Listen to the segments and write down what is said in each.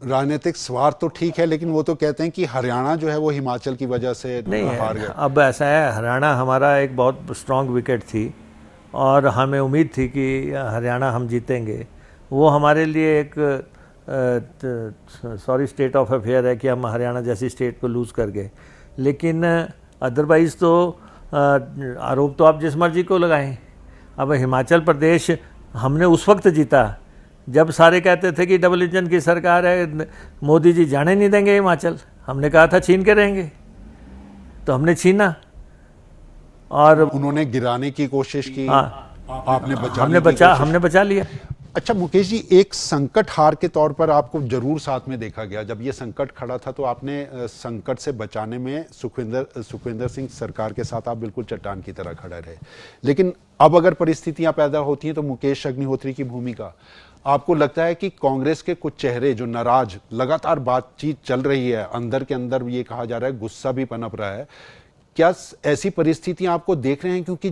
राजनीतिक स्वार्थ तो ठीक है, लेकिन वो तो कहते हैं कि हरियाणा जो है वो हिमाचल की वजह से हार गया। अब ऐसा है, हरियाणा हमारा एक बहुत स्ट्रांग विकेट थी और हमें उम्मीद थी कि हरियाणा हम जीतेंगे। वो हमारे लिए एक सॉरी स्टेट ऑफ अफेयर है कि हम हरियाणा जैसी स्टेट को लूज़ कर गए। लेकिन अदरवाइज़ तो आरोप तो आप जिस मर्जी को लगाएं। अब हिमाचल प्रदेश हमने उस वक्त जीता जब सारे कहते थे कि डबल इंजन की सरकार है, मोदी जी जाने नहीं देंगे हिमाचल। हमने कहा था छीन के रहेंगे, तो हमने छीना और उन्होंने गिराने की कोशिश की। आपने हमने बचा लिया। अच्छा मुकेश जी, एक संकट हार के तौर पर आपको जरूर साथ में देखा गया। जब ये संकट खड़ा था तो आपने संकट से बचाने में सुखविंदर सिंह सरकार के साथ आप बिल्कुल चट्टान की तरह खड़े रहे। लेकिन अब अगर परिस्थितियां पैदा होती हैं तो मुकेश अग्निहोत्री की भूमिका, आपको लगता है कि कांग्रेस के कुछ चेहरे जो नाराज, लगातार बातचीत चल रही है, अंदर के अंदर ये कहा जा रहा है गुस्सा भी पनप रहा है, क्या ऐसी परिस्थितियां आपको देख रहे हैं? क्योंकि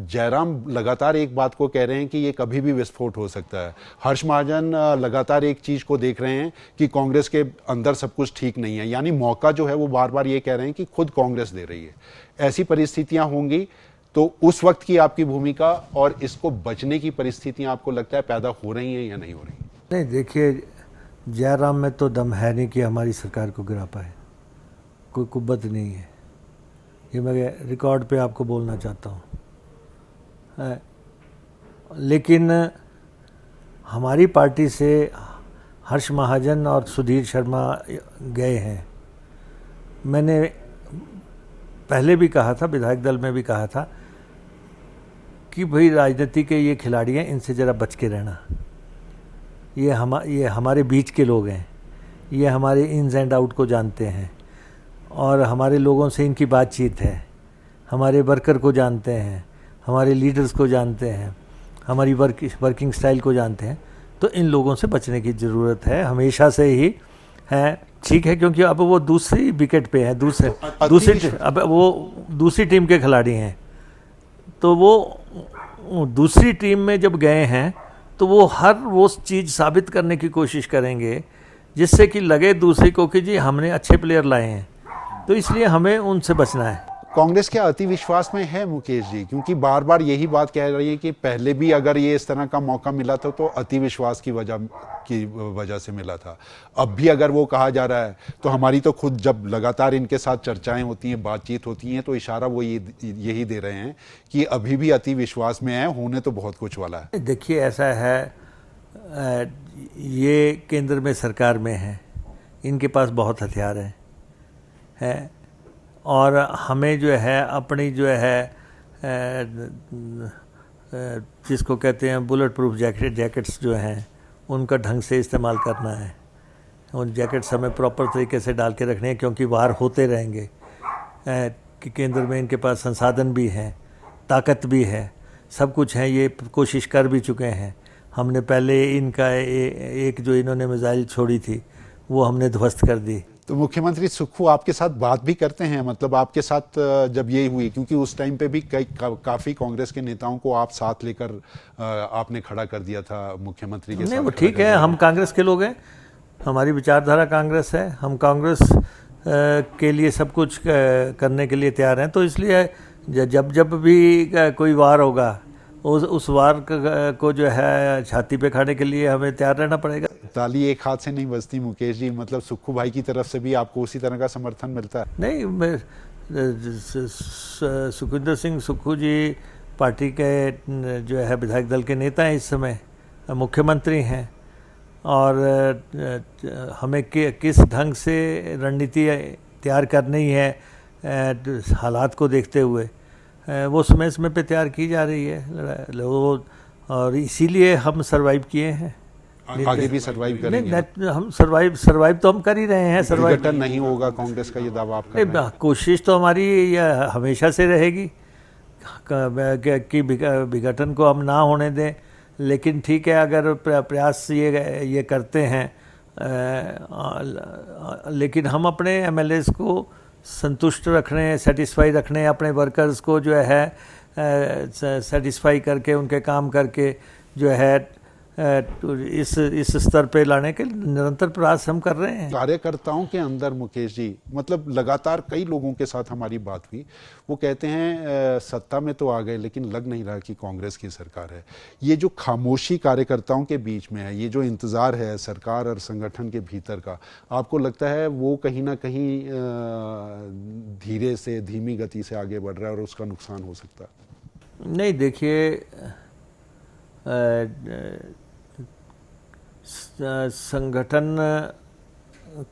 जयराम लगातार एक बात को कह रहे हैं कि ये कभी भी विस्फोट हो सकता है। हर्ष महाजन लगातार एक चीज को देख रहे हैं कि कांग्रेस के अंदर सब कुछ ठीक नहीं है, यानी मौका जो है वो बार बार ये कह रहे हैं कि खुद कांग्रेस दे रही है। ऐसी परिस्थितियां होंगी तो उस वक्त की आपकी भूमिका और इसको बचने की परिस्थितियां आपको लगता है पैदा हो रही हैं या नहीं हो रही? नहीं, देखिए, जयराम में तो दम है नहीं कि हमारी सरकार को गिरा पाए, कोई कुव्वत नहीं है। ये मैं रिकॉर्ड पे आपको बोलना चाहता हूँ। लेकिन हमारी पार्टी से हर्ष महाजन और सुधीर शर्मा गए हैं। मैंने पहले भी कहा था, विधायक दल में भी कहा था कि भाई राजनीति के ये खिलाड़ी हैं, इनसे ज़रा बच के रहना। ये हमारे बीच के लोग हैं, ये हमारे इन्स एंड आउट को जानते हैं और हमारे लोगों से इनकी बातचीत है, हमारे वर्कर को जानते हैं, हमारे लीडर्स को जानते हैं, हमारी वर्किंग स्टाइल को जानते हैं। तो इन लोगों से बचने की ज़रूरत है, हमेशा से ही है। ठीक है, क्योंकि अब वो दूसरी विकेट पे है, अब वो दूसरी टीम के खिलाड़ी हैं। तो वो दूसरी टीम में जब गए हैं तो वो चीज़ साबित करने की कोशिश करेंगे जिससे कि लगे दूसरे को कि जी हमने अच्छे प्लेयर लाए हैं। तो इसलिए हमें उनसे बचना है। कांग्रेस क्या अति विश्वास में है मुकेश जी? क्योंकि बार बार यही बात कह रही है कि पहले भी अगर ये इस तरह का मौका मिला था तो अति विश्वास की वजह से मिला था। अब भी अगर वो कहा जा रहा है तो हमारी तो खुद जब लगातार इनके साथ चर्चाएं होती हैं, बातचीत होती हैं, तो इशारा वो यही दे रहे हैं कि अभी भी अति विश्वास में है, होने तो बहुत कुछ वाला है। देखिए, ऐसा है, ये केंद्र में सरकार में है, इनके पास बहुत हथियार हैं और हमें जो है अपनी जो है जिसको कहते हैं बुलेट प्रूफ जैकेट्स जो हैं उनका ढंग से इस्तेमाल करना है। उन जैकेट्स हमें प्रॉपर तरीके से डाल के रखने हैं, क्योंकि वार होते रहेंगे। कि केंद्र में इनके पास संसाधन भी हैं, ताकत भी है, सब कुछ है, ये कोशिश कर भी चुके हैं। हमने पहले इनका एक जो इन्होंने मिसाइल छोड़ी थी वो हमने ध्वस्त कर दी। तो मुख्यमंत्री सुक्खू आपके साथ बात भी करते हैं? मतलब आपके साथ जब ये हुई, क्योंकि उस टाइम पे भी काफ़ी कांग्रेस के नेताओं को आप साथ लेकर आपने खड़ा कर दिया था मुख्यमंत्री के साथ। नहीं, वो ठीक है, हम कांग्रेस के लोग हैं, हमारी विचारधारा कांग्रेस है, हम कांग्रेस के लिए सब कुछ करने के लिए तैयार हैं। तो इसलिए जब भी कोई वार होगा उस वार को जो है छाती पे खाने के लिए हमें तैयार रहना पड़ेगा। ताली एक हाथ से नहीं बजती मुकेश जी, मतलब सुक्खू भाई की तरफ से भी आपको उसी तरह का समर्थन मिलता है? नहीं, सुखविंदर सिंह सुक्खू जी पार्टी के जो है विधायक दल के नेता हैं, इस समय मुख्यमंत्री हैं और हमें किस ढंग से रणनीति तैयार करनी है हालात को देखते हुए वो समय पे तैयार की जा रही है और इसीलिए हम सरवाइव किए हैं। आगे भी सरवाइव करेंगे? हम सरवाइव तो हम कर ही रहे हैं। विघटन नहीं होगा कांग्रेस का, ये दावा आप कर रहे हैं? कोशिश तो हमारी हमेशा से रहेगी कि विघटन को हम ना होने दें। लेकिन ठीक है, अगर प्रयास ये करते हैं, लेकिन हम अपने एमएलएस को संतुष्ट रखने, सेटिस्फाई रखने, अपने वर्कर्स को जो है सेटिस्फाई करके, उनके काम करके जो है इस स्तर पे लाने के निरंतर प्रयास हम कर रहे हैं। कार्यकर्ताओं के अंदर मुकेश जी, मतलब लगातार कई लोगों के साथ हमारी बात हुई, वो कहते हैं सत्ता में तो आ गए लेकिन लग नहीं रहा कि कांग्रेस की सरकार है। ये जो खामोशी कार्यकर्ताओं के बीच में है, ये जो इंतजार है सरकार और संगठन के भीतर का, आपको लगता है वो कहीं ना कहीं धीरे से, धीमी गति से आगे बढ़ रहा है और उसका नुकसान हो सकता है? नहीं, देखिए, संगठन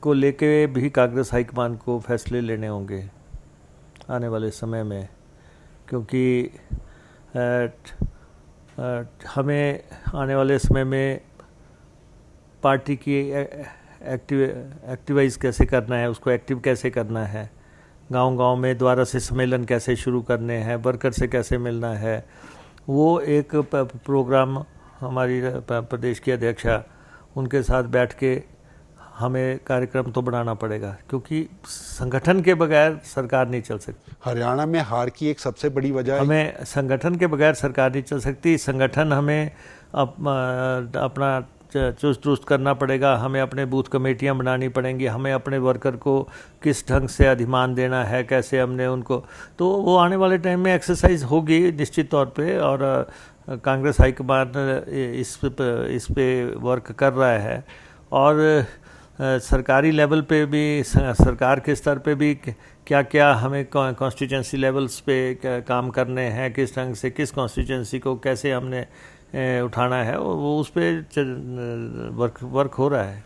को लेके भी कांग्रेस हाईकमान को फैसले लेने होंगे आने वाले समय में, क्योंकि हमें आने वाले समय में पार्टी की एक्टिवाइज कैसे करना है, उसको एक्टिव कैसे करना है, गांव-गांव में द्वारा से सम्मेलन कैसे शुरू करने हैं, वर्कर से कैसे मिलना है, वो एक प्रोग्राम हमारी प्रदेश की अध्यक्षा, उनके साथ बैठ के हमें कार्यक्रम तो बनाना पड़ेगा, क्योंकि संगठन के बगैर सरकार नहीं चल सकती। हरियाणा में हार की एक सबसे बड़ी वजह है, हमें संगठन के बगैर सरकार नहीं चल सकती। संगठन हमें अपना चुस्त दुरुस्त करना पड़ेगा, हमें अपने बूथ कमेटियां बनानी पड़ेंगी, हमें अपने वर्कर को किस ढंग से अधिमान देना है, कैसे हमने उनको, तो वो आने वाले टाइम में एक्सरसाइज होगी निश्चित तौर पे। और कांग्रेस हाईकमान इस पे वर्क कर रहा है, और सरकारी लेवल पे भी, सरकार के स्तर पे भी क्या क्या हमें कॉन्स्टिट्यूंसी लेवल्स पे काम करने हैं, किस ढंग से किस कॉन्स्टिट्यूंसी को कैसे हमने उठाना है, वो उस पे वर्क हो रहा है।